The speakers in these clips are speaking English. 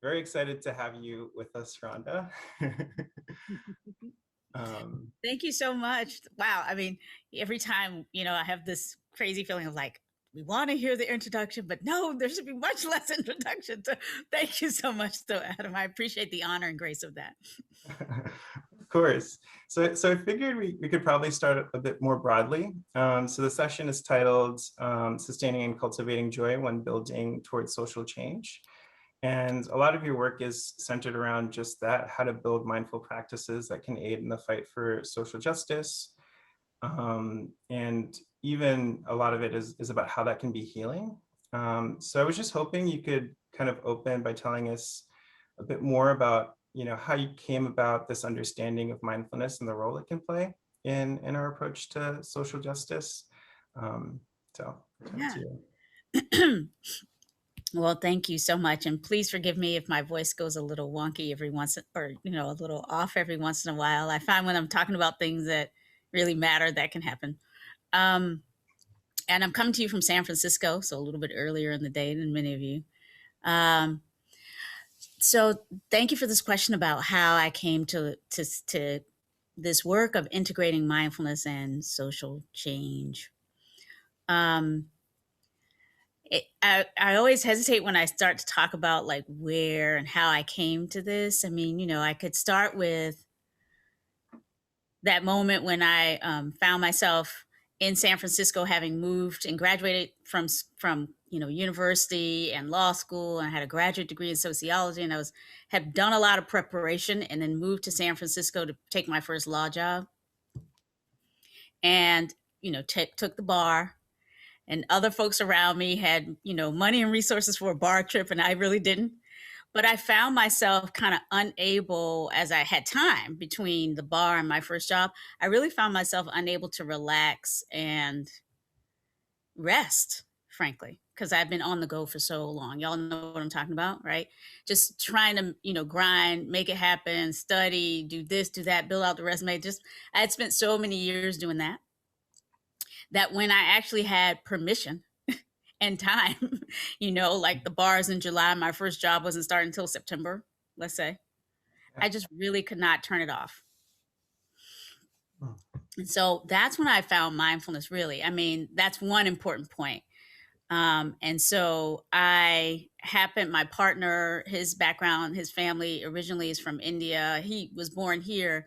Very excited to have you with us, Rhonda. um, Thank you so much. Wow. I mean, every time, I have this crazy feeling of like, we want to hear the introduction, but no, there should be much less introduction. So thank you so much, though, Adam. I appreciate the honor and grace of that. of course. So I figured we could probably start a bit more broadly. So the session is titled Sustaining and Cultivating Joy When Building Towards Social Change. And a lot of your work is centered around just that, how to build mindful practices that can aid in the fight for social justice. And even a lot of it is about how that can be healing. So I was just hoping you could kind of open by telling us a bit more about, how you came about this understanding of mindfulness and the role it can play in our approach to social justice. So I'll turn it to Yeah. you. Well, thank you so much. And please forgive me if my voice goes a little wonky every once, or, a little off every once in a while. I find when I'm talking about things that really matter, that can happen. Um, and I'm coming to you from San Francisco, so a little bit earlier in the day than many of you. Um, so thank you for this question about how I came to this work of integrating mindfulness and social change. Um, I always hesitate when I start to talk about like where and how I came to this. I mean, I could start with that moment when I found myself in San Francisco, having moved and graduated from university and law school, and I had a graduate degree in sociology, and I was had done a lot of preparation, and then moved to San Francisco to take my first law job, and took the bar. And other folks around me had money and resources for a bar trip, and I really didn't. But I found myself kind of unable, as I had time between the bar and my first job. I really found myself unable to relax and rest, frankly, because I've been on the go for so long. Y'all know what I'm talking about, right? Just trying to, grind, make it happen, study, do this, do that, build out the resume. Just, I had spent so many years doing that, that when I actually had permission and time, like the bars in July, my first job wasn't starting until September, let's say. I just really could not turn it off. And so that's when I found mindfulness, really. I mean, that's one important point. And so my partner, his background, his family originally is from India. He was born here,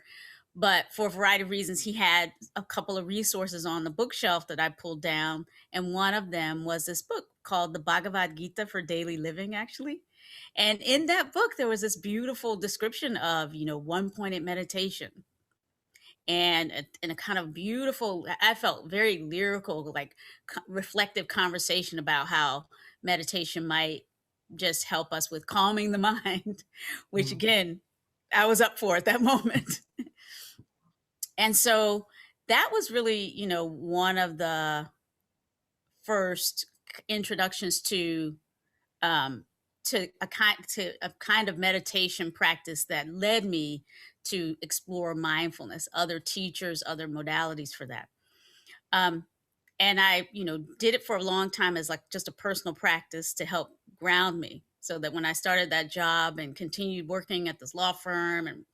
but for a variety of reasons, he had a couple of resources on the bookshelf that I pulled down. And one of them was this book called the Bhagavad Gita for Daily Living, actually. And in that book, there was this beautiful description of, one pointed meditation, and a kind of beautiful, I felt very lyrical, like reflective conversation about how meditation might just help us with calming the mind, which Mm. again, I was up for at that moment. And so that was really, one of the first introductions um, to a kind of meditation practice that led me to explore mindfulness, other teachers, other modalities for that. Um, and I, did it for a long time as like just a personal practice to help ground me, so that when I started that job and continued working at this law firm and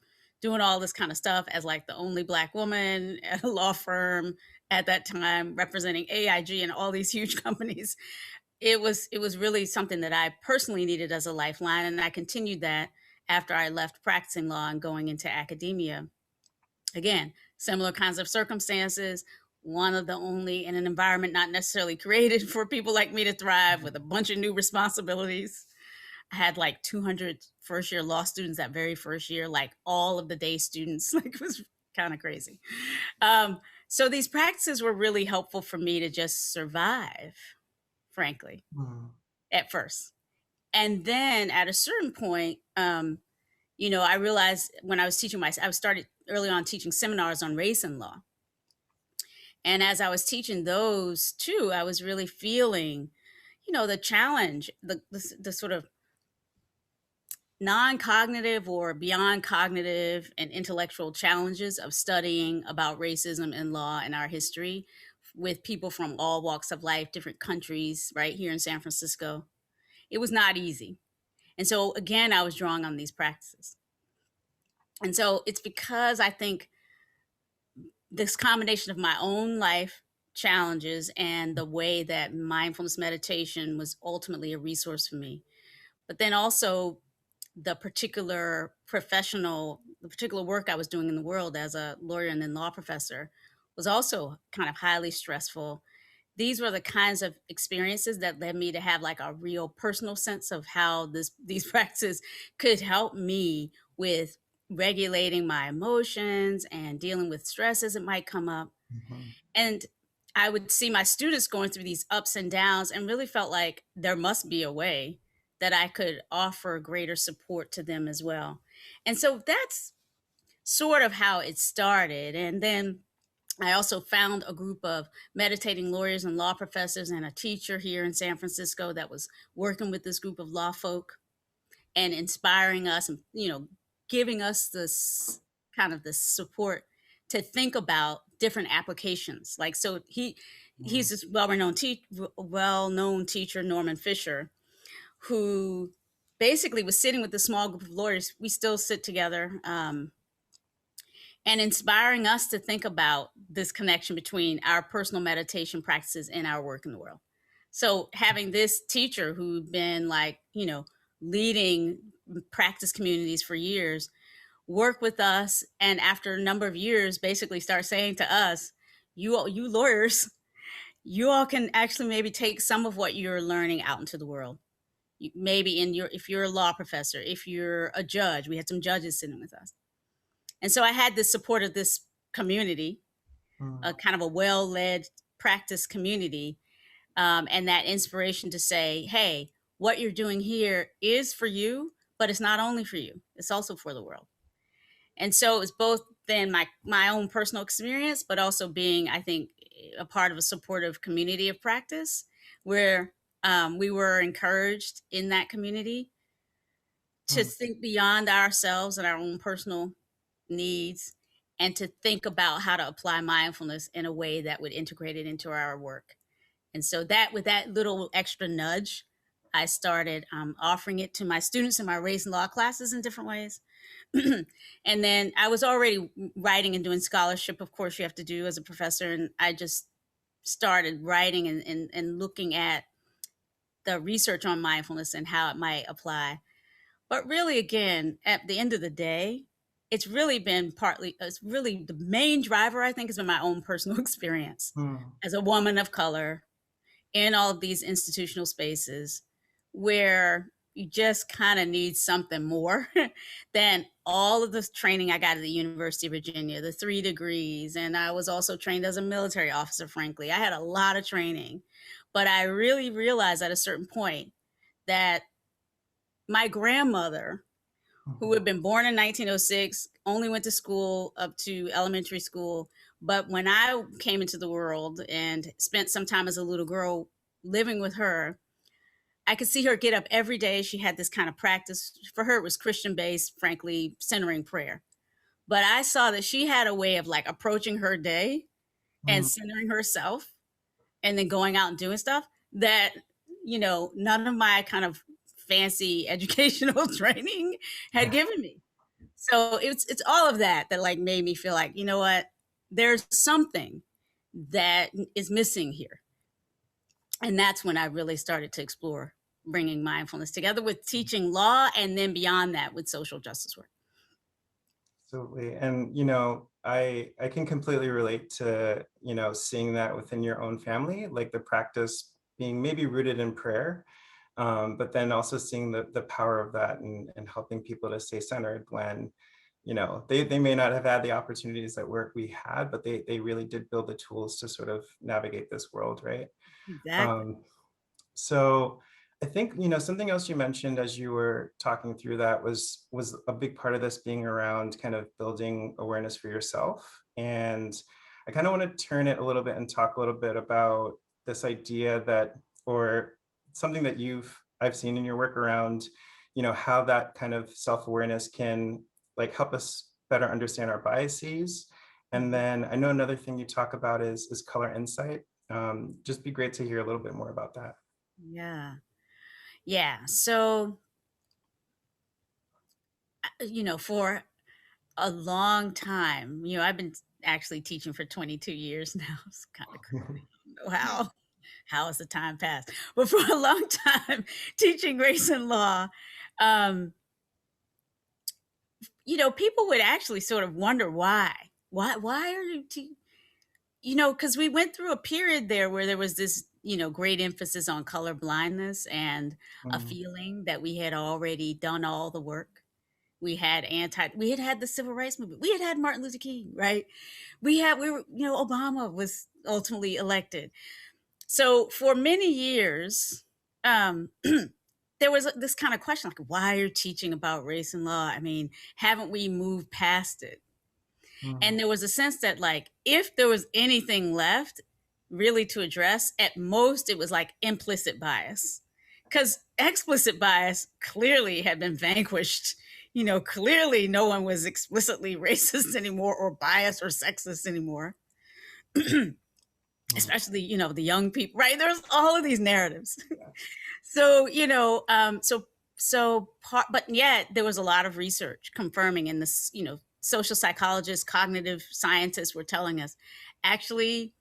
doing all this kind of stuff as like the only Black woman at a law firm at that time, representing AIG and all these huge companies, it was really something that I personally needed as a lifeline, and I continued that after I left practicing law and going into academia. Again, similar kinds of circumstances, one of the only in an environment not necessarily created for people like me to thrive, with a bunch of new responsibilities. I had like 200 first year law students that very first year, like all of the day students. Like, it was kind of crazy. So these practices were really helpful for me to just survive, frankly, Mm. at first. And then at a certain point, I realized when I was I started early on teaching seminars on race and law. And as I was teaching those too, I was really feeling, the challenge, the sort of non-cognitive or beyond cognitive and intellectual challenges of studying about racism in law and our history with people from all walks of life, different countries, right here in San Francisco. It was not easy. And so again, I was drawing on these practices. And so it's because I think this combination of my own life challenges and the way that mindfulness meditation was ultimately a resource for me, but then also the particular work I was doing in the world as a lawyer and then law professor was also kind of highly stressful. These were the kinds of experiences that led me to have like a real personal sense of how these practices could help me with regulating my emotions and dealing with stress as it might come up. Mhm. And I would see my students going through these ups and downs and really felt like there must be a way that I could offer greater support to them as well. And so that's sort of how it started. And then I also found a group of meditating lawyers and law professors and a teacher here in San Francisco that was working with this group of law folk and inspiring us and, giving us this kind of this support to think about different applications. Like, so he's Mm. this well-known teacher, Norman Fisher, who basically was sitting with a small group of lawyers. We still sit together, and inspiring us to think about this connection between our personal meditation practices and our work in the world. So having this teacher who'd been like, leading practice communities for years, work with us, and after a number of years basically start saying to us, you lawyers, you all can actually maybe take some of what you're learning out into the world. Maybe if you're a law professor, if you're a judge, we had some judges sitting with us. And so I had the support of this community, Mm. a kind of a well-led practice community, and that inspiration to say, hey, what you're doing here is for you, but it's not only for you, it's also for the world. And so it's both then my own personal experience, but also being, I think, a part of a supportive community of practice where we were encouraged in that community to Mm. think beyond ourselves and our own personal needs, and to think about how to apply mindfulness in a way that would integrate it into our work. And so that with that little extra nudge, I started offering it to my students in my race and law classes in different ways. And then I was already writing and doing scholarship, of course, you have to do as a professor. And I just started writing and looking at the research on mindfulness and how it might apply. But really, again, at the end of the day, it's really the main driver, I think, has been my own personal experience Mm. as a woman of color in all of these institutional spaces where you just kind of need something more than all of the training I got at the University of Virginia, the 3 degrees. And I was also trained as a military officer, frankly. I had a lot of training, but I really realized at a certain point that my grandmother, who Mhm. had been born in 1906, only went to school up to elementary school. But when I came into the world and spent some time as a little girl living with her, I could see her get up every day. She had this kind of practice. For her, it was Christian based, frankly, centering prayer. But I saw that she had a way of like approaching her day and Mm. centering herself and then going out and doing stuff that, none of my kind of fancy educational training had given me. So it's all of that like made me feel like, you know what, there's something that is missing here. And that's when I really started to explore bringing mindfulness together with teaching law, and then beyond that with social justice work. Absolutely. And, I can completely relate to, seeing that within your own family, like the practice being maybe rooted in prayer, but then also seeing the power of that and helping people to stay centered when, they may not have had the opportunities that we had, but they really did build the tools to sort of navigate this world, right? Exactly. Um, So I think, something else you mentioned as you were talking through that was a big part of this being around kind of building awareness for yourself. And I kind of want to turn it a little bit and talk a little bit about this idea that, or something that I've seen in your work around, how that kind of self-awareness can like help us better understand our biases. And Mhm. then I know another thing you talk about is color insight. Just be great to hear a little bit more about that. Yeah. Yeah. So For a long time, I've been actually teaching for 22 years now. It's kind of crazy. I don't know how has the time passed? But for a long time, teaching race and law, um, people would actually sort of wonder why. Why are because we went through a period there where there was this, great emphasis on color blindness and a Mm, feeling that we had already done all the work. We had had the civil rights movement. We had had Martin Luther King, right? Obama was ultimately elected. So for many years, um, there was this kind of question like, why are you teaching about race and law? I mean, haven't we moved past it? mm, And there was a sense that, like, if there was anything left really to address, at most it was like implicit bias. Because explicit bias clearly had been vanquished. Clearly no one was explicitly racist anymore or biased or sexist anymore. mm. Especially, the young people, right? There's all of these narratives. Yes. So, but yet there was a lot of research confirming, in this, social psychologists, cognitive scientists were telling us, actually,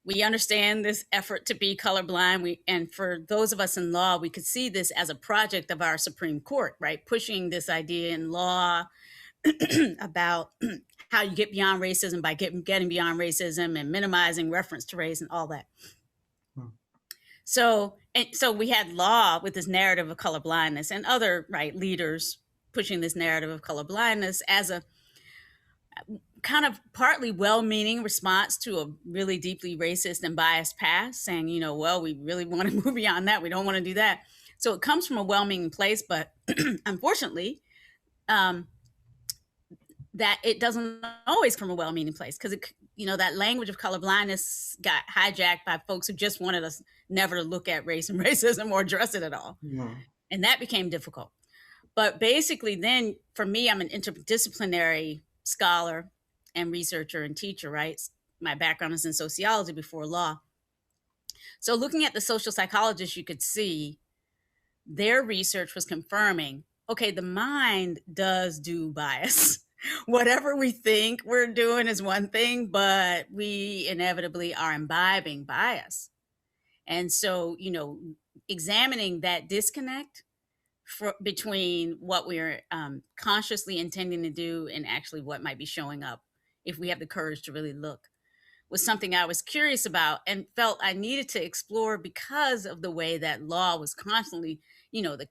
we understand this effort to be colorblind. And for those of us in law, we could see this as a project of our Supreme Court, right? Pushing this idea in law about how you get beyond racism by getting beyond racism and minimizing reference to race and all that. Mm, So we had law with this narrative of color blindness, and other, right, leaders pushing this narrative of color blindness as a kind of partly well-meaning response to a really deeply racist and biased past, saying, well, we really want to move beyond that. We don't want to do that. So it comes from a well-meaning place, but unfortunately, um, that it doesn't always from a well-meaning place, because that language of color blindness got hijacked by folks who just wanted us never to look at race and racism or address it at all, mm, and that became difficult. But basically, then for me, I'm an interdisciplinary scholar and researcher and teacher, right? My background is in sociology before law. So looking at the social psychologists, you could see their research was confirming, okay, the mind does do bias. Whatever we think we're doing is one thing, but we inevitably are imbibing bias. And so, examining that disconnect between what we're consciously intending to do and actually what might be showing up if we have the courage to really look, was something I was curious about and felt I needed to explore, because of the way that law was constantly, the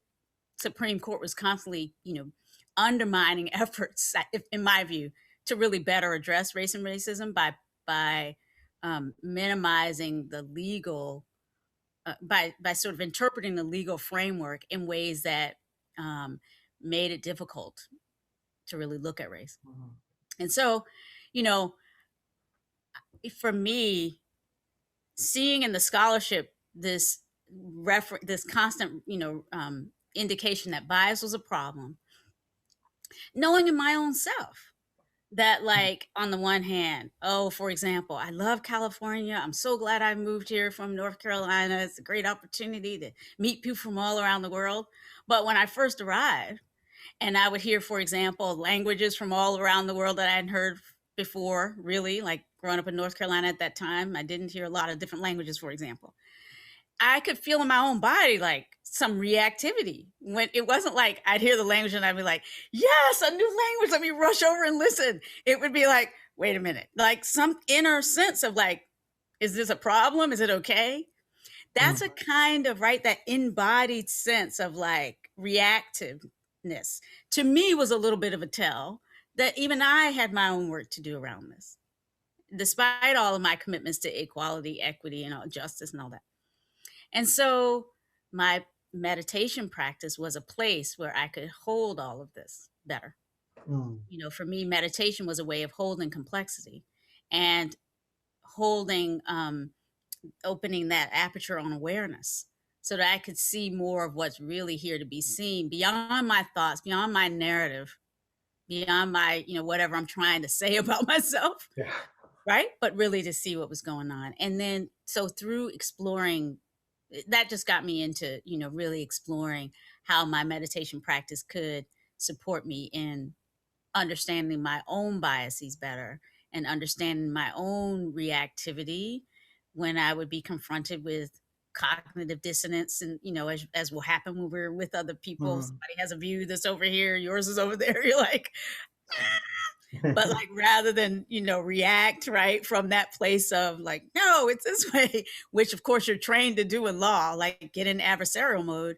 Supreme Court was constantly, undermining efforts, in my view, to really better address race and racism by minimizing the legal, by sort of interpreting the legal framework in ways that um, made it difficult to really look at race. mm, And so, you know, for me, seeing in the scholarship this constant, indication that bias was a problem, knowing in my own self that, like, on the one hand, oh, for example, I love California. I'm so glad I moved here from North Carolina. It's a great opportunity to meet people from all around the world. But when I first arrived, and I would hear, for example, languages from all around the world that I hadn't heard before, really, like growing up in North Carolina at that time, I didn't hear a lot of different languages, for example. I could feel in my own body like some reactivity, when it wasn't like I'd hear the language and I'd be like, yes, a new language, let me rush over and listen. It would be like, wait a minute, like some inner sense of like, is this a problem? Is it okay? That's mm, a kind of, right, that embodied sense of like reactiveness, to me, was a little bit of a tell that even I had my own work to do around this, despite all of my commitments to equality, equity, and justice and all that. And so my meditation practice was a place where I could hold all of this better. mm, For me, meditation was a way of holding complexity and holding, opening that aperture on awareness, so that I could see more of what's really here to be seen, beyond my thoughts, beyond my narrative, beyond my, whatever I'm trying to say about myself, yeah. right? But really to see what was going on. And then, so through exploring, that just got me into, really exploring how my meditation practice could support me in understanding my own biases better and understanding my own reactivity when I would be confronted with cognitive dissonance. And, as will happen when we're with other people, Mm. somebody has a view that's over here, yours is over there. You're like, but like rather than, react right from that place of like, no, it's this way, which of course you're trained to do in law, like get in adversarial mode.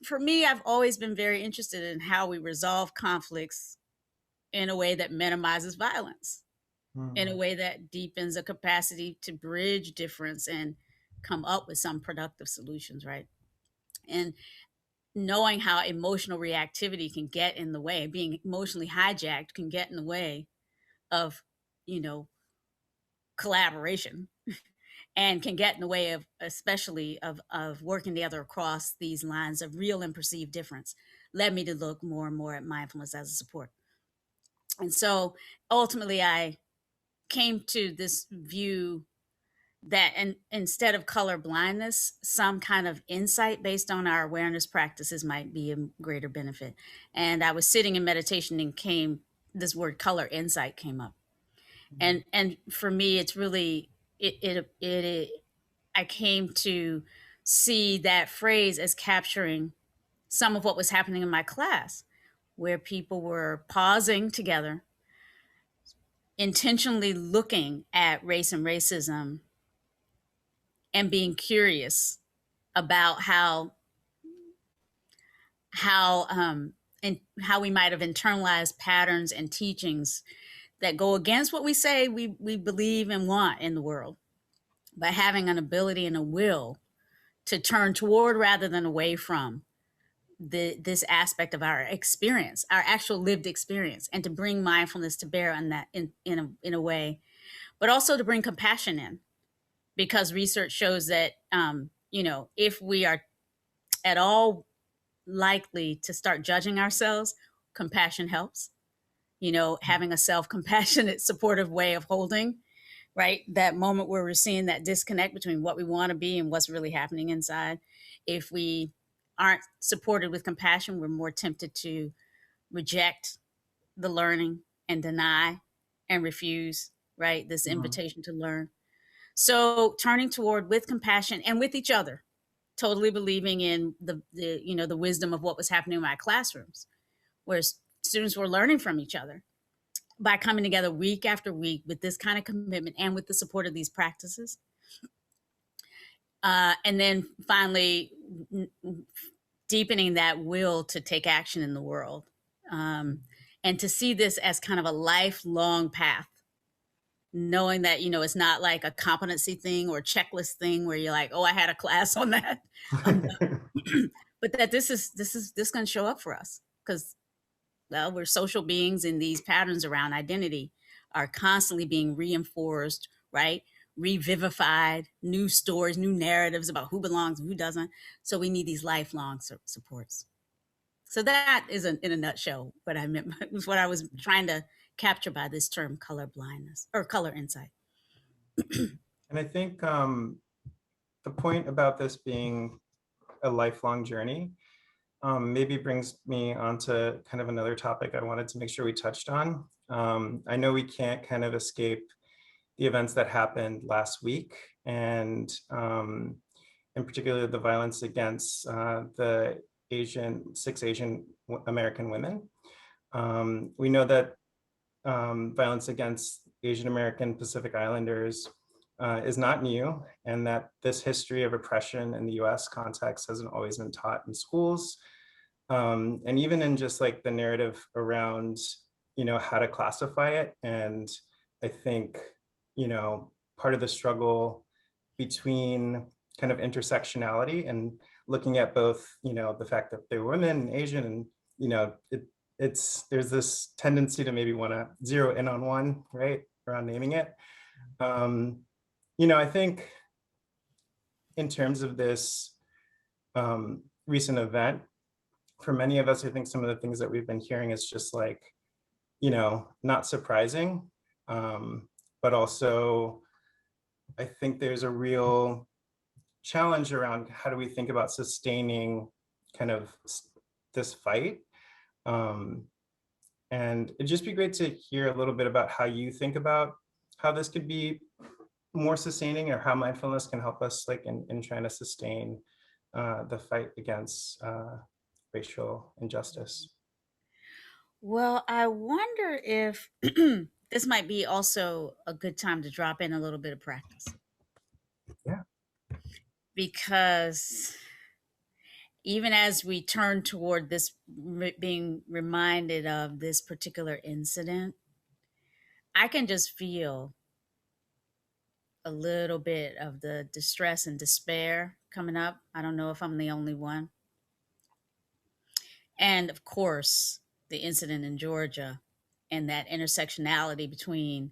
For me, I've always been very interested in how we resolve conflicts in a way that minimizes violence, in a Mm. way that deepens a capacity to bridge difference and come up with some productive solutions, right? And knowing how emotional reactivity can get in the way, being emotionally hijacked can get in the way of, you know, collaboration and can get in the way of, especially of working together across these lines of real and perceived difference, led me to look more and more at mindfulness as a support. And so ultimately I came to this view that, and instead of color blindness, some kind of insight based on our awareness practices might be a greater benefit. And I was sitting in meditation and this word color insight came up. And for me, it's really, it I came to see that phrase as capturing some of what was happening in my class, where people were pausing together, intentionally looking at race and racism, and being curious about how and how we might have internalized patterns and teachings that go against what we say we believe and want in the world, by having an ability and a will to turn toward rather than away from this aspect of our experience, our actual lived experience, and to bring mindfulness to bear on that in a way, but also to bring compassion in, because research shows that if we are at all likely to start judging ourselves, compassion helps. Having a self-compassionate, supportive way of holding, right? That moment where we're seeing that disconnect between what we want to be and what's really happening inside. If we aren't supported with compassion, we're more tempted to reject the learning and deny and refuse, right? This Mm. invitation to learn. So turning toward with compassion and with each other, totally believing in the wisdom of what was happening in my classrooms, where students were learning from each other by coming together week after week with this kind of commitment and with the support of these practices. And then finally, deepening that will to take action in the world, and to see this as kind of a lifelong path, knowing that it's not like a competency thing or checklist thing where you're like, oh, I had a class on that. But that this going to show up for us, because well, we're social beings, and these patterns around identity are constantly being reinforced, right? Revivified, new stories, new narratives about who belongs and who doesn't. So we need these lifelong supports. So that is, in a nutshell, what I meant, was what I was trying to capture by this term, color blindness or color insight. And I think the point about this being a lifelong journey maybe brings me onto kind of another topic I wanted to make sure we touched on. I know we can't kind of escape the events that happened last week, and in particular the violence against the six Asian American women. We know that violence against Asian American Pacific Islanders is not new, and that this history of oppression in the US context hasn't always been taught in schools. And even in just like the narrative around, how to classify it. And I think, part of the struggle between kind of intersectionality and looking at both, the fact that they're women and Asian, and, there's this tendency to maybe want to zero in on one, right, around naming it. I think in terms of this recent event, for many of us, I think some of the things that we've been hearing is just like, not surprising, but also I think there's a real challenge around how do we think about sustaining kind of this fight, Um, and it'd just be great to hear a little bit about how you think about how this could be more sustaining, or how mindfulness can help us like in trying to sustain the fight against racial injustice. Well, I wonder if this might be also a good time to drop in a little bit of practice, Yeah. because even as we turn toward this being reminded of this particular incident, I can just feel a little bit of the distress and despair coming up. I don't know if I'm the only one. And of course, the incident in Georgia and that intersectionality between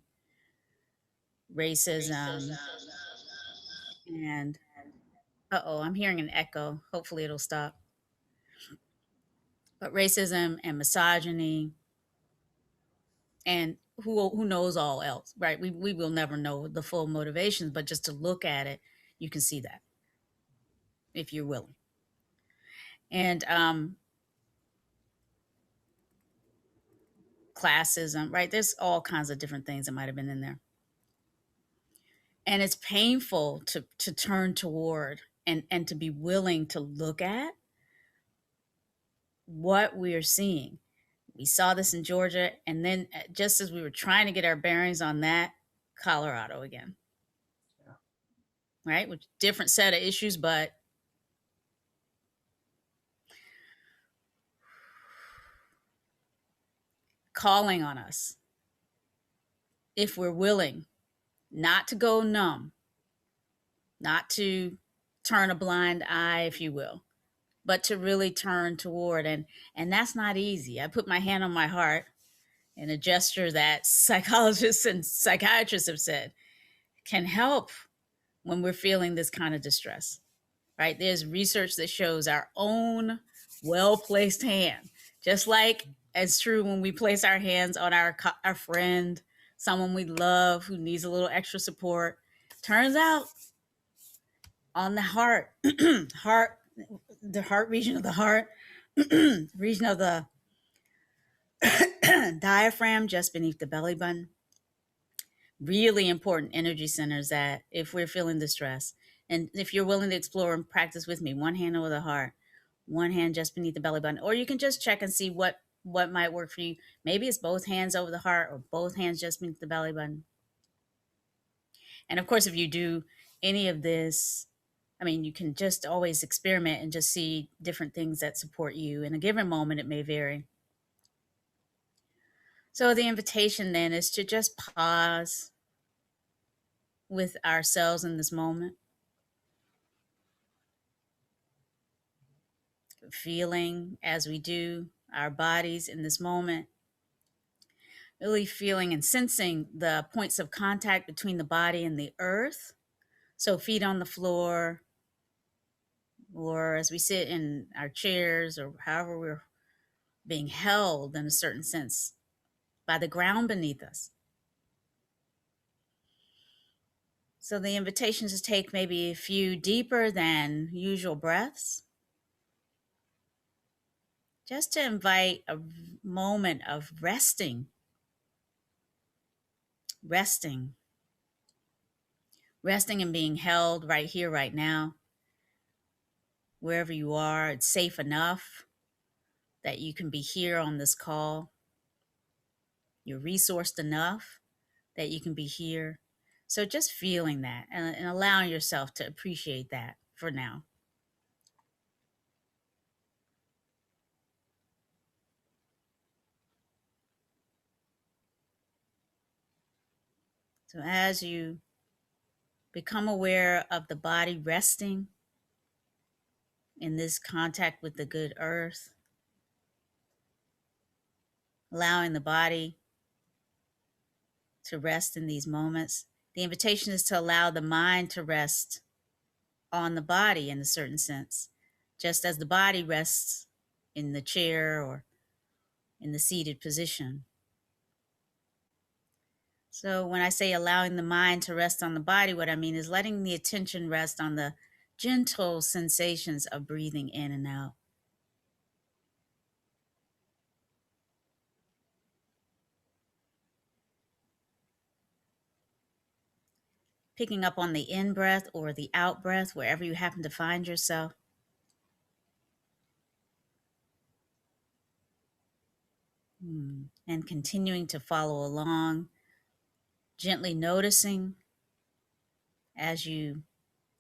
racism and, I'm hearing an echo. Hopefully it'll stop. But racism and misogyny, and who knows all else, right? We will never know the full motivations, but just to look at it, you can see that if you're willing. And classism, right? There's all kinds of different things that might have been in there. And it's painful to turn toward and to be willing to look at what we're seeing. We saw this in Georgia, and then just as we were trying to get our bearings on that, Colorado again. Yeah. Right? With different set of issues, but calling on us, if we're willing, not to go numb, not to turn a blind eye, if you will, but to really turn toward. And that's not easy. I put my hand on my heart in a gesture that psychologists and psychiatrists have said can help when we're feeling this kind of distress, right? There's research that shows our own well-placed hand, just like it's true when we place our hands on our friend, someone we love who needs a little extra support. Turns out on the heart, the heart region of the heart, region of the diaphragm just beneath the belly button, really important energy centers that if we're feeling distress, and if you're willing to explore and practice with me, one hand over the heart, one hand just beneath the belly button, or you can just check and see what might work for you. Maybe it's both hands over the heart or both hands just beneath the belly button. And of course, if you do any of this, I mean, you can just always experiment and just see different things that support you. In a given moment, it may vary. So the invitation then is to just pause with ourselves in this moment, feeling as we do our bodies in this moment, really feeling and sensing the points of contact between the body and the earth. So feet on the floor, or as we sit in our chairs, or however we're being held in a certain sense by the ground beneath us. So the invitation is to take maybe a few deeper than usual breaths, just to invite a moment of resting, resting and being held right here, right now, wherever you are. It's safe enough that you can be here on this call. You're resourced enough that you can be here. So just feeling that and allowing yourself to appreciate that for now. So as you become aware of the body resting in this contact with the good earth, allowing the body to rest in these moments, the invitation is to allow the mind to rest on the body in a certain sense, just as the body rests in the chair or in the seated position. So when I say allowing the mind to rest on the body, what I mean is letting the attention rest on the gentle sensations of breathing in and out. picking up on the in breath or the out breath, wherever you happen to find yourself. And continuing to follow along, gently noticing as you,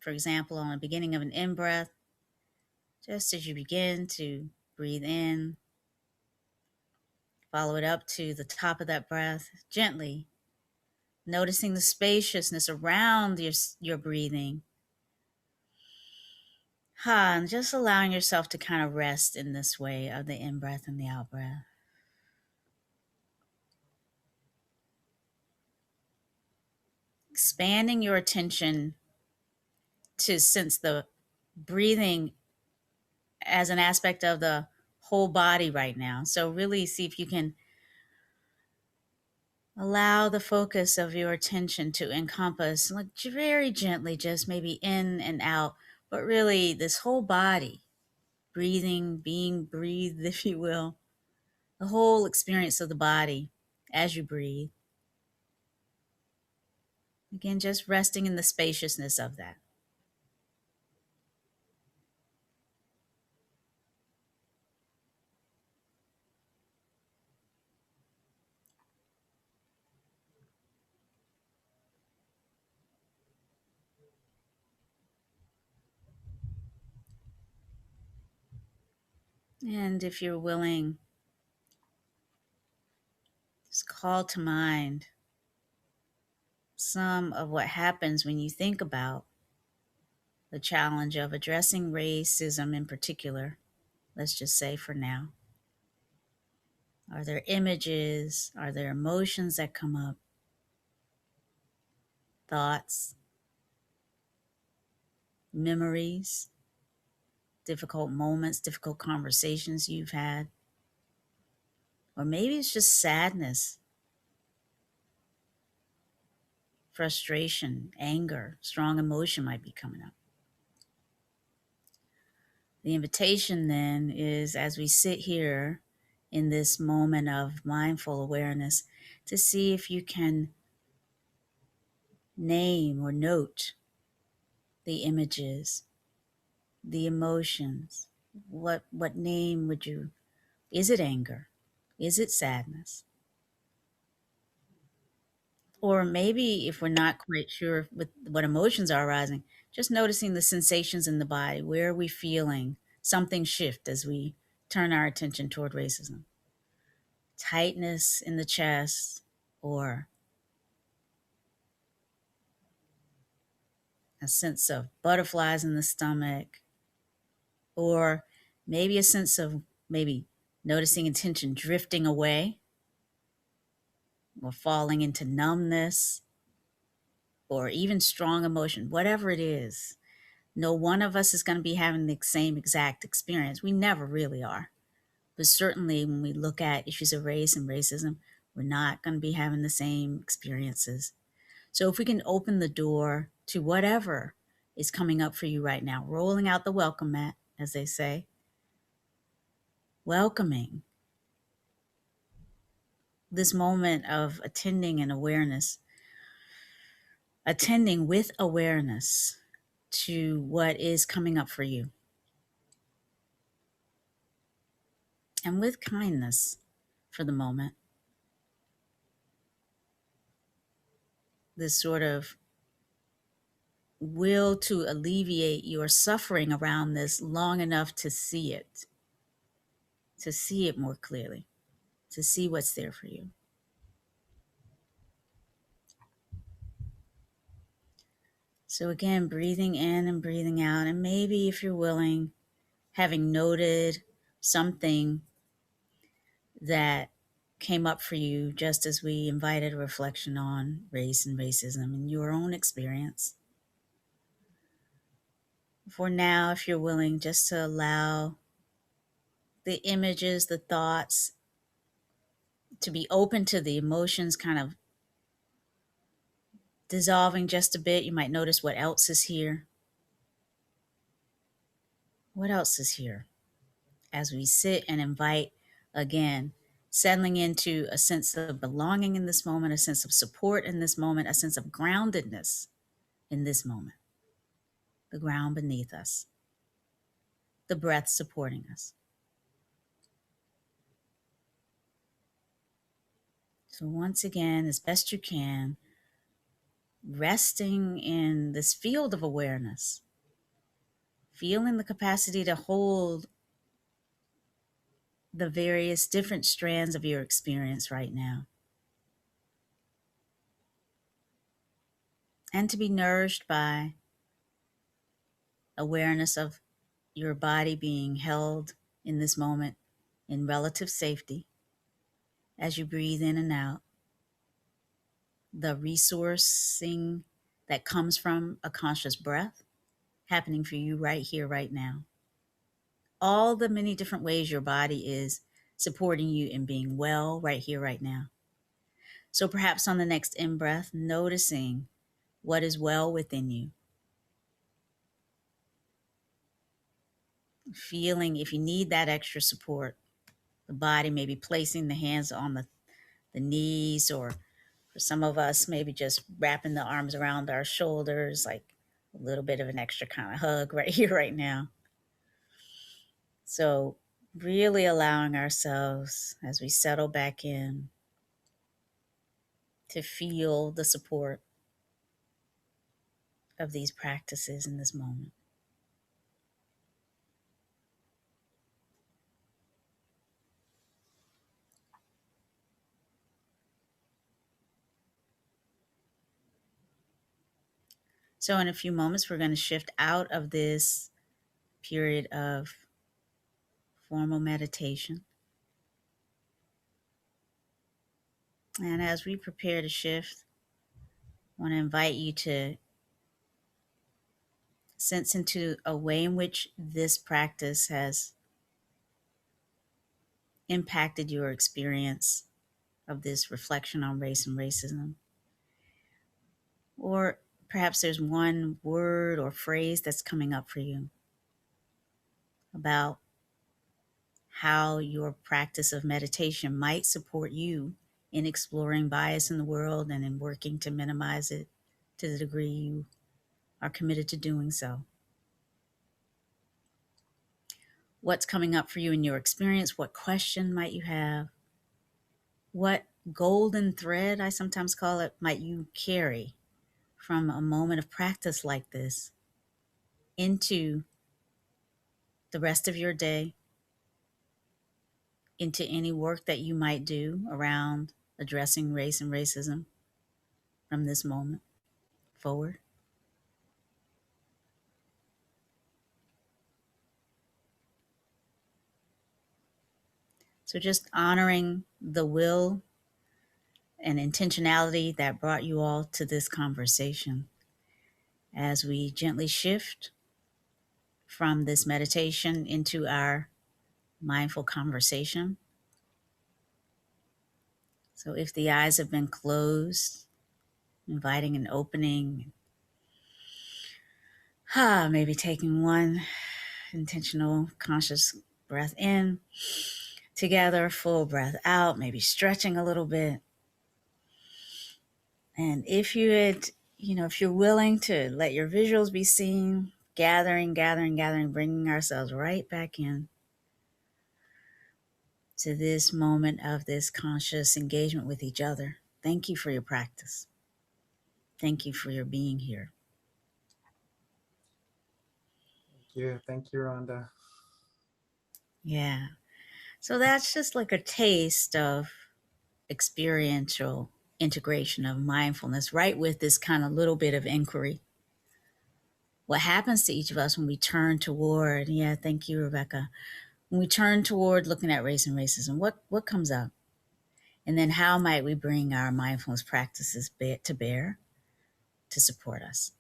for example, on the beginning of an in breath, just as you begin to breathe in, follow it up to the top of that breath, gently noticing the spaciousness around your breathing. And just allowing yourself to kind of rest in this way of the in breath and the out breath. Expanding your attention to sense the breathing as an aspect of the whole body right now. So really see if you can allow the focus of your attention to encompass, like very gently, just maybe in and out, but really this whole body, breathing, being breathed, if you will, the whole experience of the body as you breathe. Again, just resting in the spaciousness of that. And if you're willing, just call to mind some of what happens when you think about the challenge of addressing racism in particular, let's just say for now. Are there images? Are there emotions that come up? Thoughts? Memories? Difficult moments, difficult conversations you've had? Or maybe it's just sadness, frustration, anger, strong emotion might be coming up. The invitation then is, as we sit here in this moment of mindful awareness, to see if you can name or note the images, the emotions. What name would you? Is it anger? Is it sadness? Or maybe if we're not quite sure with what emotions are arising, just noticing the sensations in the body. Where are we feeling something shift as we turn our attention toward racism? Tightness in the chest, or a sense of butterflies in the stomach, or maybe a sense of maybe noticing attention drifting away or falling into numbness or even strong emotion, whatever it is. No one of us is going to be having the same exact experience. We never really are. But certainly when we look at issues of race and racism, we're not going to be having the same experiences. So if we can open the door to whatever is coming up for you right now, rolling out the welcome mat, as they say, welcoming this moment of attending and awareness, attending with awareness to what is coming up for you. And with kindness for the moment. This sort of will to alleviate your suffering around this long enough to see it more clearly, to see what's there for you. So again, breathing in and breathing out, and maybe if you're willing, having noted something that came up for you just as we invited a reflection on race and racism in your own experience. For now, if you're willing, just to allow the images, the thoughts, to be open to the emotions kind of dissolving just a bit. You might notice what else is here. What else is here? As we sit and invite, again, settling into a sense of belonging in this moment, a sense of support in this moment, a sense of groundedness in this moment, the ground beneath us, the breath supporting us. So once again, as best you can, resting in this field of awareness, feeling the capacity to hold the various different strands of your experience right now, and to be nourished by awareness of your body being held in this moment in relative safety as you breathe in and out, the resourcing that comes from a conscious breath happening for you right here, right now. All the many different ways your body is supporting you in being well right here, right now. So perhaps on the next in-breath, noticing what is well within you. Feeling if you need that extra support, the body maybe placing the hands on the knees, or for some of us, maybe just wrapping the arms around our shoulders, like a little bit of an extra kind of hug right here, right now. So really allowing ourselves, as we settle back in, to feel the support of these practices in this moment. So in a few moments, we're going to shift out of this period of formal meditation. And as we prepare to shift, I want to invite you to sense into a way in which this practice has impacted your experience of this reflection on race and racism. Or perhaps there's one word or phrase that's coming up for you about how your practice of meditation might support you in exploring bias in the world and in working to minimize it to the degree you are committed to doing so. What's coming up for you in your experience? What question might you have? What golden thread, I sometimes call it, might you carry from a moment of practice like this into the rest of your day, into any work that you might do around addressing race and racism from this moment forward? So just honoring the will and intentionality that brought you all to this conversation as we gently shift from this meditation into our mindful conversation. So if the eyes have been closed, inviting an opening, maybe taking one intentional conscious breath in together, full breath out, maybe stretching a little bit. And if if you're willing to let your visuals be seen, gathering, bringing ourselves right back in to this moment of this conscious engagement with each other. Thank you for your practice. Thank you for your being here. Thank you, Rhonda. Yeah. So that's just like a taste of experiential integration of mindfulness, right with this kind of little bit of inquiry. What happens to each of us when we turn toward, thank you, Rebecca. When we turn toward looking at race and racism, what comes up? And then how might we bring our mindfulness practices to bear to support us?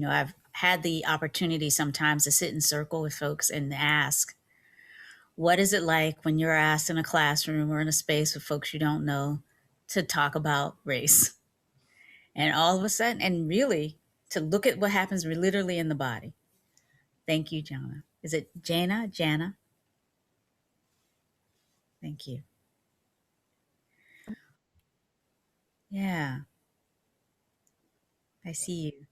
I've had the opportunity sometimes to sit in circle with folks and ask, what is it like when you're asked in a classroom or in a space with folks you don't know to talk about race? And all of a sudden, and really to look at what happens literally in the body. Thank you, Jana. Is it Jana? Jana? Thank you. Yeah, I see you.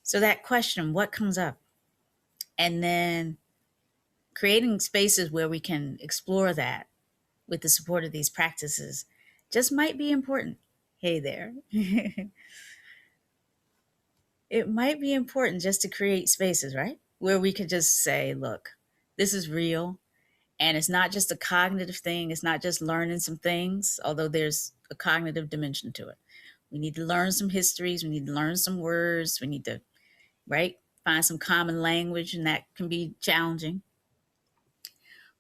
So that question, what comes up? And then creating spaces where we can explore that with the support of these practices just might be important. Hey there. It might be important just to create spaces, right? Where we could just say, look, this is real. And it's not just a cognitive thing. It's not just learning some things, although there's a cognitive dimension to it. We need to learn some histories. We need to learn some words. We need to, right, find some common language, and that can be challenging.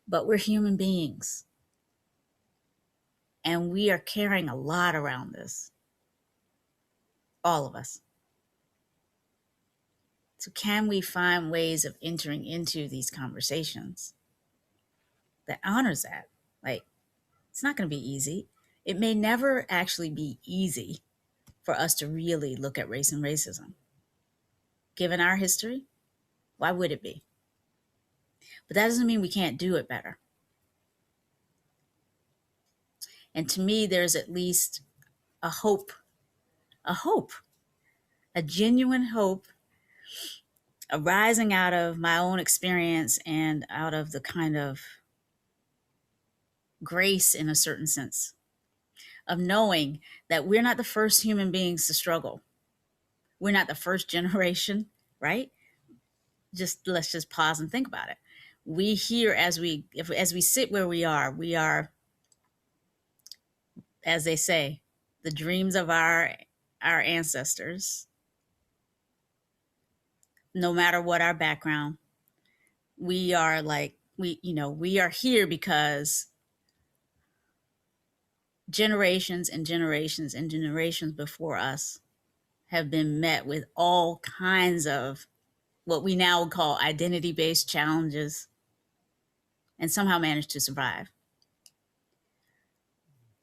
But we're human beings, and we are carrying a lot around this, all of us. So, can we find ways of entering into these conversations that honors that? Like, it's not going to be easy. It may never actually be easy for us to really look at race and racism. Given our history, why would it be? But that doesn't mean we can't do it better. And to me, there's at least a hope, a hope, a genuine hope arising out of my own experience and out of the kind of grace, in a certain sense, of knowing that we're not the first human beings to struggle. We're not the first generation, right? Just let's just pause and think about it. We here, as we sit where we are, as they say, the dreams of our ancestors. No matter what our background, we are like we are here because generations and generations and generations before us have been met with all kinds of what we now call identity based challenges and somehow managed to survive.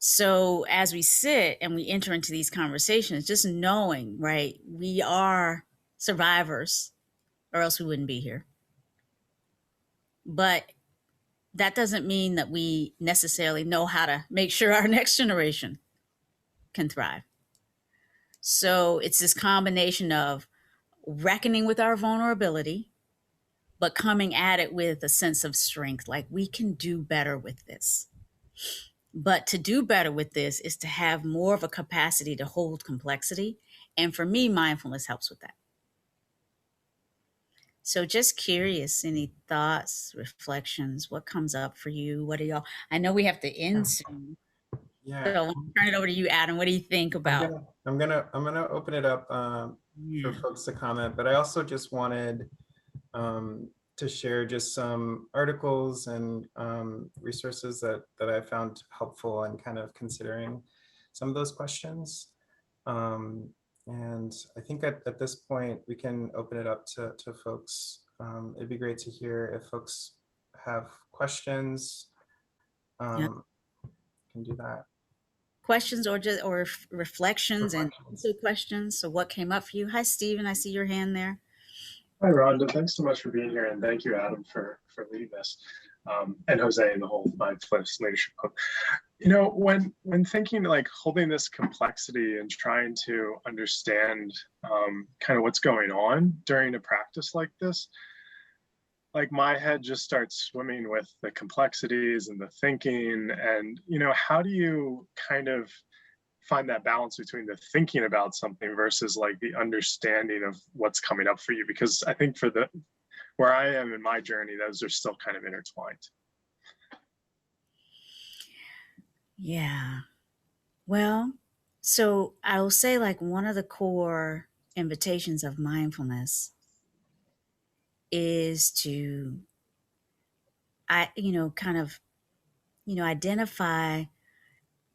So as we sit and we enter into these conversations, just knowing, right, we are survivors, or else we wouldn't be here. But that doesn't mean that we necessarily know how to make sure our next generation can thrive. So it's this combination of reckoning with our vulnerability, but coming at it with a sense of strength, like we can do better with this. But to do better with this is to have more of a capacity to hold complexity. And for me, mindfulness helps with that. So just curious, any thoughts, reflections, what comes up for you? What do y'all, I know we have to end soon. So Yeah, I'll turn it over to you, Adam. What do you think about? I'm gonna open it up for Yeah. folks to comment, but I also just wanted to share just some articles and resources that I found helpful in kind of considering some of those questions. Um, and I think at this point, we can open it up to folks. It'd be great to hear if folks have questions, Yeah. can do that. Questions or just or reflections and Reflections. also questions. So what came up for you? Hi, Stephen. I see your hand there. Hi, Rhonda. Thanks so much for being here, and thank you, Adam, for leading this, and Jose and the whole Mindfulness Leadership Club. You know, when thinking like holding this complexity and trying to understand kind of what's going on during a practice like this, like my head just starts swimming with the complexities and the thinking, and how do you kind of find that balance between the thinking about something versus like the understanding of what's coming up for you, because I think for the where I am in my journey, those are still kind of intertwined. Yeah. Well, so I will say like one of the core invitations of mindfulness is to kind of identify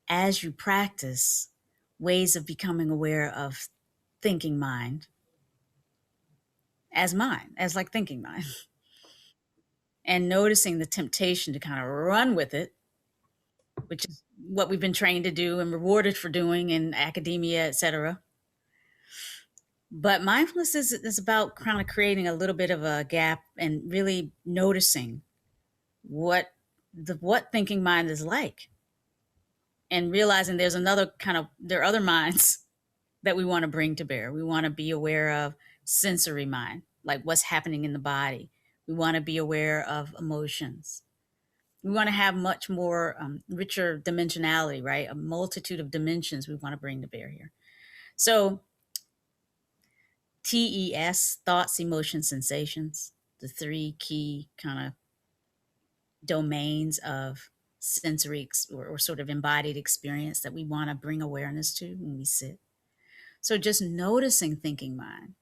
as you practice ways of becoming aware of thinking mind as like thinking mind and noticing the temptation to kind of run with it, which is what we've been trained to do and rewarded for doing in academia, etc. But mindfulness is about kind of creating a little bit of a gap and really noticing what thinking mind is like. and realizing there are other minds that we want to bring to bear. We want to be aware of sensory mind, like what's happening in the body. We want to be aware of emotions. We want to have much more richer dimensionality, right? A multitude of dimensions we want to bring to bear here. So TES, thoughts, emotions, sensations, the three key kind of domains of sensory or sort of embodied experience that we want to bring awareness to when we sit. So just noticing thinking mind.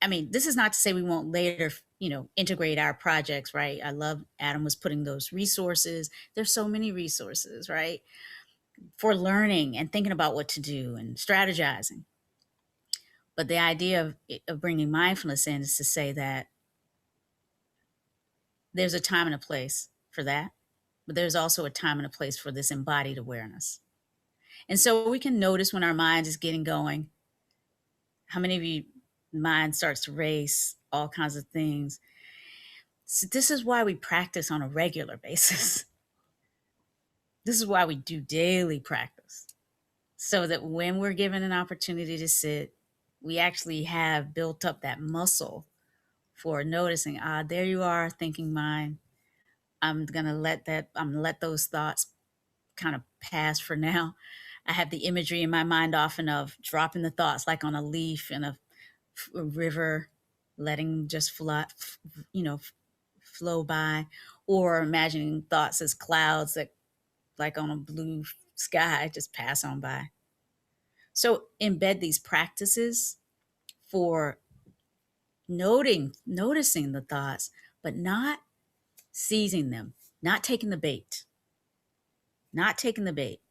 I mean, this is not to say we won't later, integrate our projects, right? I love Adam was putting those resources. There's so many resources, right? For learning and thinking about what to do and strategizing. But the idea of bringing mindfulness in is to say that there's a time and a place for that, but there's also a time and a place for this embodied awareness. And so we can notice when our mind is getting going. How many of you mind starts to race, all kinds of things? So this is why we practice on a regular basis. This is why we do daily practice. So that when we're given an opportunity to sit, we actually have built up that muscle for noticing, there you are, thinking mind. I'm gonna let those thoughts kind of pass for now. I have the imagery in my mind often of dropping the thoughts like on a leaf in a river, letting just flow by, or imagining thoughts as clouds that, like on a blue sky, just pass on by. So embed these practices for noticing the thoughts, but not seizing them, not taking the bait. Not taking the bait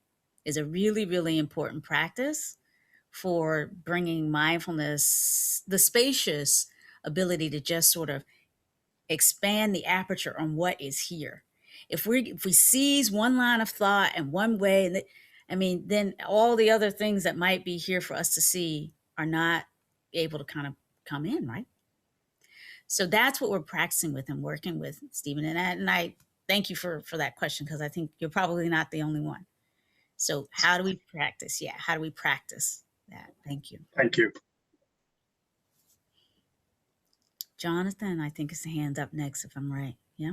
is a really, really important practice for bringing mindfulness, the spacious ability to just sort of expand the aperture on what is here. If we seize one line of thought and one way, then all the other things that might be here for us to see are not able to kind of come in, right? So that's what we're practicing with and working with, Stephen. And I thank you for that question, because I think you're probably not the only one. So how do we practice? Yeah, how do we practice that? Thank you. Thank you. Jonathan, I think is the hand up next, if I'm right. Yeah?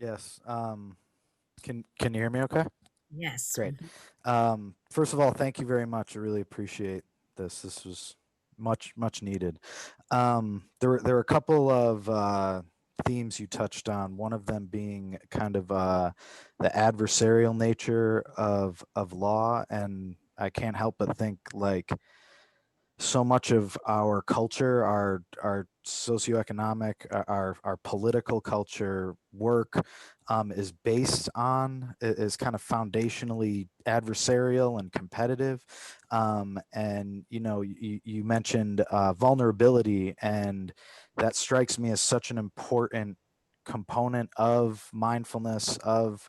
Yes. Can you hear me okay? Yes. Great. First of all, thank you very much. I really appreciate this. This was much needed. There were a couple of themes you touched on, one of them being kind of the adversarial nature of law, and I can't help but think, like, so much of our culture, our socioeconomic, our political culture work is based on, is kind of foundationally adversarial and competitive. And you mentioned vulnerability, and that strikes me as such an important component of mindfulness, of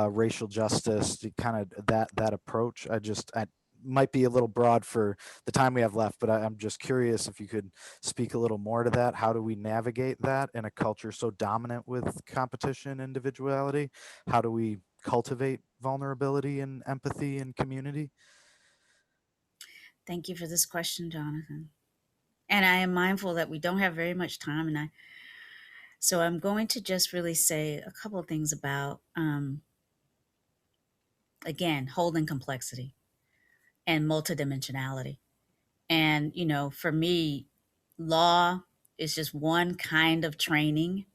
racial justice, kind of that approach. I might be a little broad for the time we have left, but I'm just curious if you could speak a little more to that. How do we navigate that in a culture so dominant with competition, individuality? How do we cultivate vulnerability and empathy and community? Thank you for this question, Jonathan. And I am mindful that we don't have very much time, so I'm going to just really say a couple of things about, again, holding complexity and multidimensionality. And, for me, law is just one kind of training,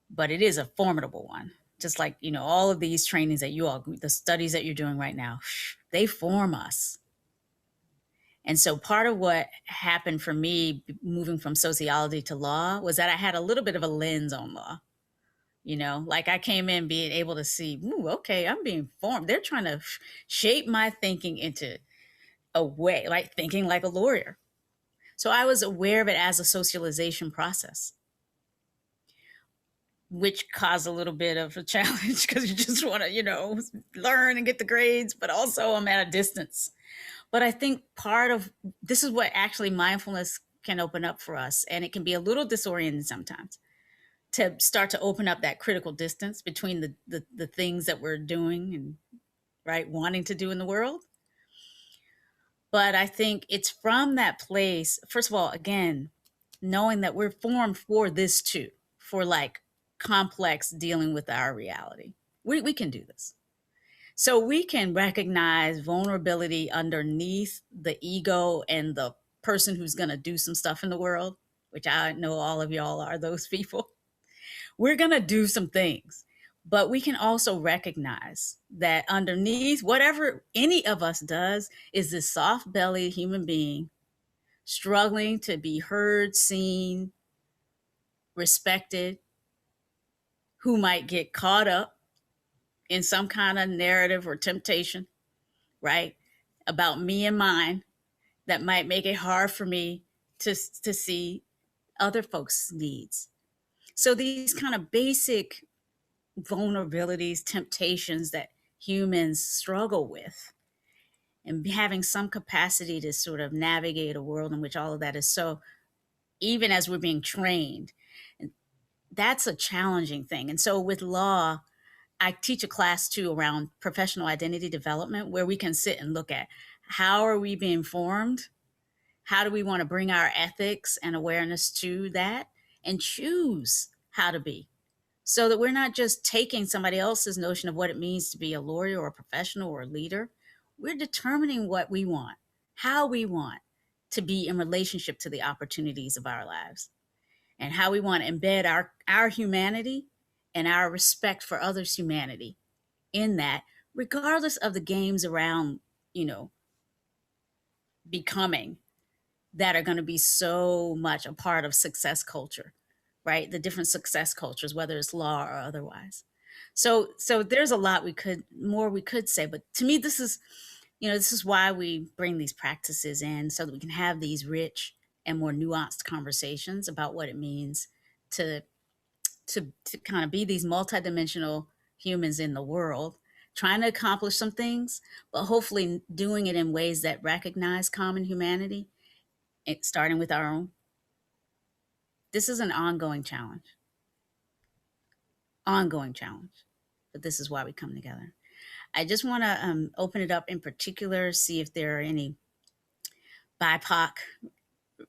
but it is a formidable one. Just like, all of these trainings that the studies that you're doing right now, they form us. And so part of what happened for me moving from sociology to law was that I had a little bit of a lens on law. Like I came in being able to see, okay, I'm being formed. They're trying to shape my thinking into a way, like thinking like a lawyer. So I was aware of it as a socialization process, which caused a little bit of a challenge because you just want to, learn and get the grades, but also I'm at a distance. But I think part of this is what actually mindfulness can open up for us. And it can be a little disorienting sometimes to start to open up that critical distance between the things that we're doing and right wanting to do in the world. But I think it's from that place, first of all, again, knowing that we're formed for this too, for like complex dealing with our reality. We can do this. So we can recognize vulnerability underneath the ego and the person who's going to do some stuff in the world, which I know all of y'all are those people. We're going to do some things, but we can also recognize that underneath whatever any of us does is this soft bellied human being struggling to be heard, seen, respected, who might get caught up in some kind of narrative or temptation, right? About me and mine that might make it hard for me to see other folks' needs. So these kind of basic vulnerabilities, temptations that humans struggle with, and having some capacity to sort of navigate a world in which all of that is so, even as we're being trained, that's a challenging thing. And so with law, I teach a class too around professional identity development where we can sit and look at how are we being formed? How do we want to bring our ethics and awareness to that and choose how to be? So that we're not just taking somebody else's notion of what it means to be a lawyer or a professional or a leader. We're determining what we want, how we want to be in relationship to the opportunities of our lives, and how we want to embed our humanity and our respect for others' humanity in that, regardless of the games around, becoming that are going to be so much a part of success culture, right? The different success cultures, whether it's law or otherwise. So there's a lot we could say, but to me, this is why we bring these practices in so that we can have these rich and more nuanced conversations about what it means to kind of be these multidimensional humans in the world, trying to accomplish some things, but hopefully doing it in ways that recognize common humanity, starting with our own. This is an ongoing challenge, but this is why we come together. I just want to open it up in particular, see if there are any BIPOC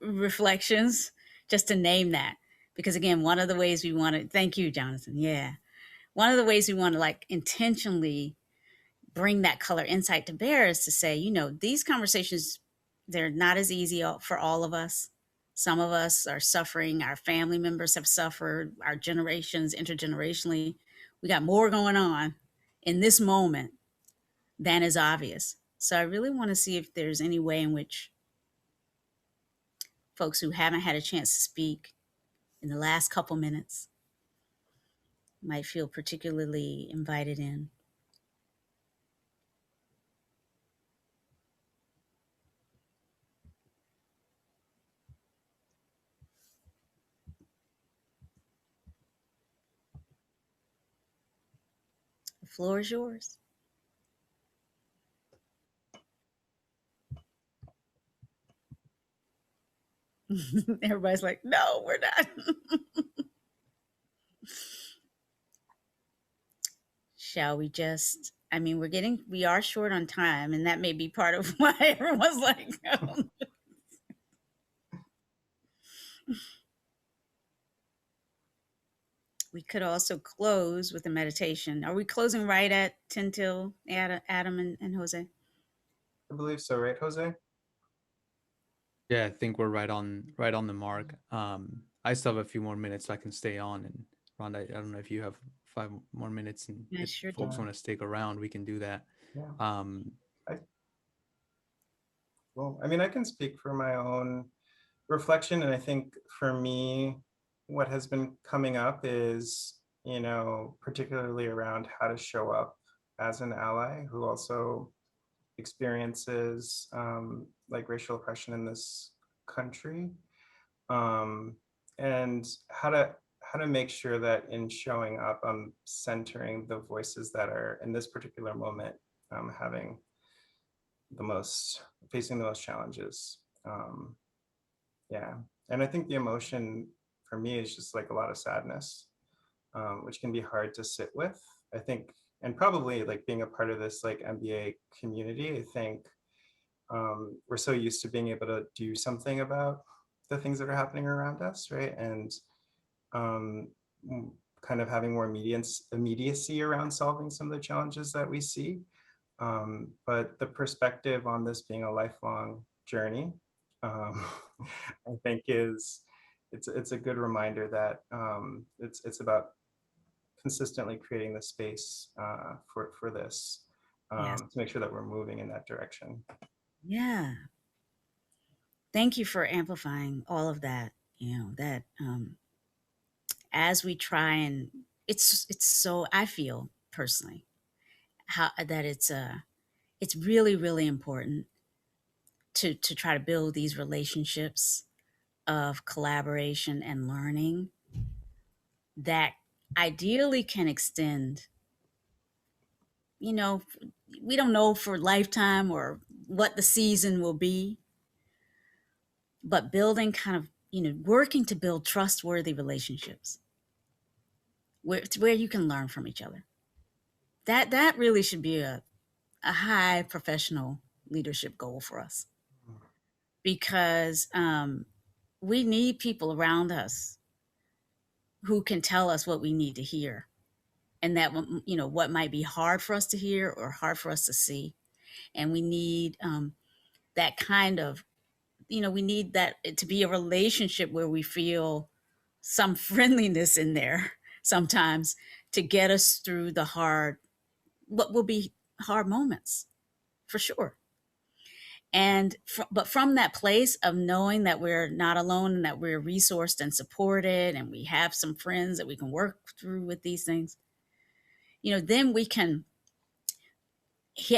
reflections, just to name that. Because again, one of the ways we want to, thank you, Jonathan. Yeah. One of the ways we want to like intentionally bring that color insight to bear is to say, these conversations, they're not as easy for all of us. Some of us are suffering. Our family members have suffered. Our generations, intergenerationally, we got more going on in this moment than is obvious. So I really want to see if there's any way in which folks who haven't had a chance to speak in the last couple minutes might feel particularly invited in. The floor is yours. Everybody's like, no, we're not. Shall we just, we are short on time, and that may be part of why everyone's like, oh. We could also close with a meditation. Are we closing right at 10 till, Adam and Jose? I believe so, right, Jose? Yeah, I think we're right on the mark. I still have a few more minutes so I can stay on. And Rhonda, I don't know if you have 5 more minutes, and Yeah, if sure folks do. want to stick around, we can do that. Yeah. I can speak for my own reflection, and I think for me, what has been coming up is, particularly around how to show up as an ally who also experiences like racial oppression in this country, and how to make sure that in showing up, I'm centering the voices that are in this particular moment having facing the most challenges. Yeah, and I think the emotion for me is just like a lot of sadness, which can be hard to sit with, I think, and probably like being a part of this like MBA community, I think we're so used to being able to do something about the things that are happening around us, right? And kind of having more immediacy around solving some of the challenges that we see. But the perspective on this being a lifelong journey, I think it's a good reminder that it's about consistently creating the space for this Yes. to make sure that we're moving in that direction. Yeah. Thank you for amplifying all of that, that as we try, and it's so, I feel personally how that it's really, really important to try to build these relationships of collaboration and learning that ideally can extend, we don't know for lifetime or what the season will be, but building kind of, working to build trustworthy relationships where you can learn from each other. That really should be a high professional leadership goal for us, because we need people around us who can tell us what we need to hear, and that, what might be hard for us to hear or hard for us to see. And we need that kind of, we need that to be a relationship where we feel some friendliness in there sometimes to get us through what will be hard moments, for sure. And but from that place of knowing that we're not alone and that we're resourced and supported and we have some friends that we can work through with these things, then we can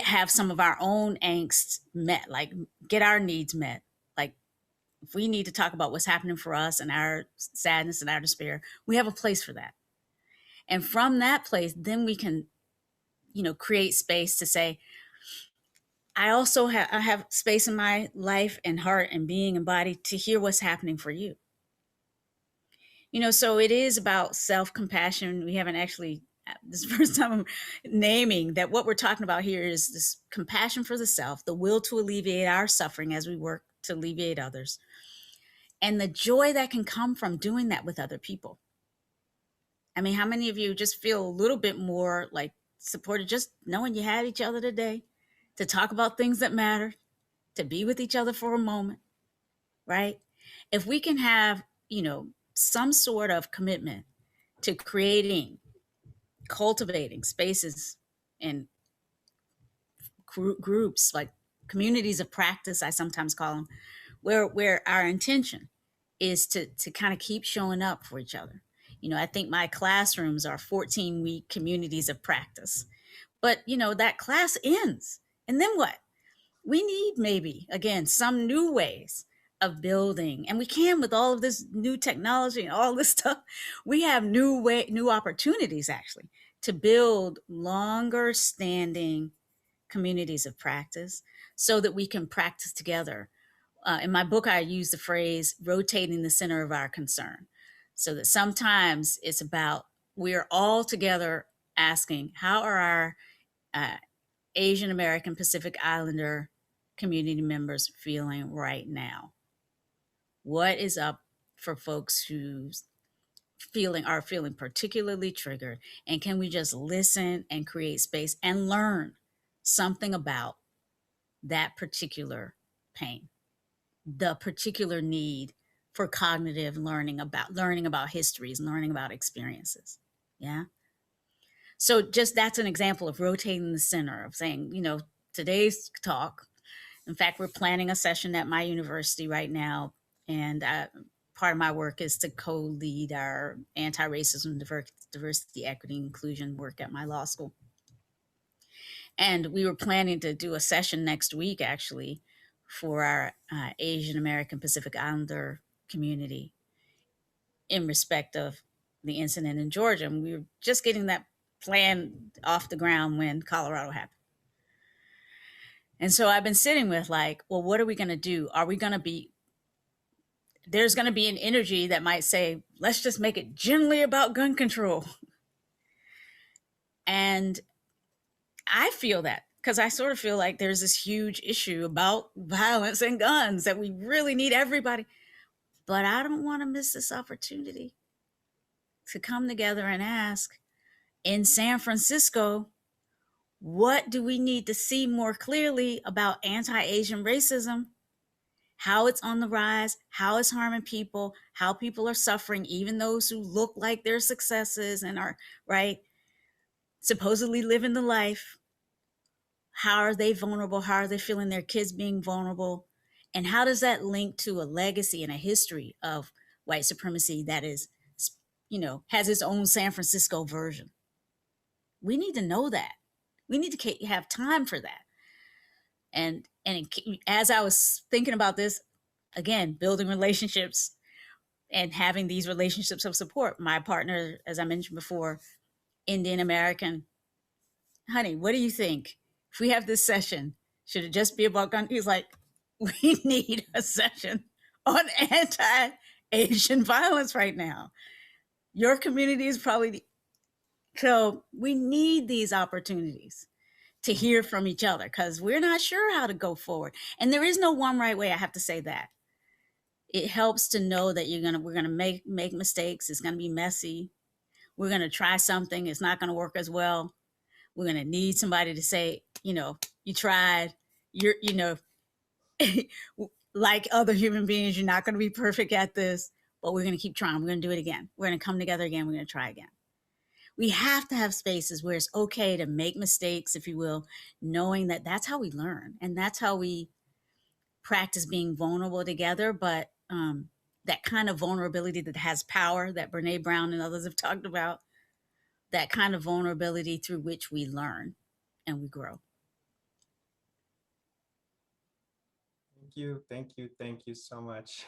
have some of our own angst met, like get our needs met. Like if we need to talk about what's happening for us and our sadness and our despair, we have a place for that. And from that place, then we can, create space to say, I also I have space in my life and heart and being and body to hear what's happening for you. So it is about self-compassion. We haven't actually, this is the first time I'm naming that what we're talking about here is this compassion for the self, the will to alleviate our suffering as we work to alleviate others, and the joy that can come from doing that with other people. I mean, how many of you just feel a little bit more like supported just knowing you had each other today to talk about things that matter, to be with each other for a moment, right? If we can have, some sort of commitment to cultivating spaces and groups, like communities of practice, I sometimes call them, where our intention is to kind of keep showing up for each other. I think my classrooms are 14-week communities of practice, but that class ends, and then what? We need maybe, again, some new ways of building, and we can with all of this new technology and all this stuff. We have new opportunities actually to build longer standing communities of practice so that we can practice together. In my book, I use the phrase rotating the center of our concern, so that sometimes it's about we're all together asking, how are our Asian American Pacific Islander community members feeling right now? What is up for folks who are feeling particularly triggered? And can we just listen and create space and learn something about that particular pain, the particular need for cognitive learning about histories, learning about experiences? Yeah. So just that's an example of rotating the center, of saying, today's talk, in fact, we're planning a session at my university right now, and part of my work is to co-lead our anti-racism, diversity, equity, inclusion work at my law school. And we were planning to do a session next week, actually, for our Asian American Pacific Islander community in respect of the incident in Georgia. And we were just getting that plan off the ground when Colorado happened. And so I've been sitting with like, well, what are we going to do? There's going to be an energy that might say, let's just make it generally about gun control. And I feel that because I sort of feel like there's this huge issue about violence and guns that we really need everybody. But I don't want to miss this opportunity to come together and ask, in San Francisco, what do we need to see more clearly about anti-Asian racism? How it's on the rise, how it's harming people, how people are suffering, even those who look like they're successes and are, right, supposedly living the life. How are they vulnerable? How are they feeling their kids being vulnerable? And how does that link to a legacy and a history of white supremacy that is, has its own San Francisco version? We need to know that. We need to have time for that. And as I was thinking about this, again, building relationships and having these relationships of support. My partner, as I mentioned before, Indian American. Honey, what do you think? If we have this session, should it just be about gun? He's like, we need a session on anti-Asian violence right now. Your community is probably, so we need these opportunities to hear from each other because we're not sure how to go forward. And there is no one right way, I have to say that. It helps to know that we're gonna make mistakes. It's gonna be messy. We're gonna try something. It's not gonna work as well. We're gonna need somebody to say, you tried. You're, like other human beings, you're not gonna be perfect at this, but we're gonna keep trying. We're gonna do it again. We're gonna come together again. We're gonna try again. We have to have spaces where it's okay to make mistakes, if you will, knowing that that's how we learn and that's how we practice being vulnerable together. But that kind of vulnerability that has power that Brene Brown and others have talked about, that kind of vulnerability through which we learn and we grow. Thank you so much.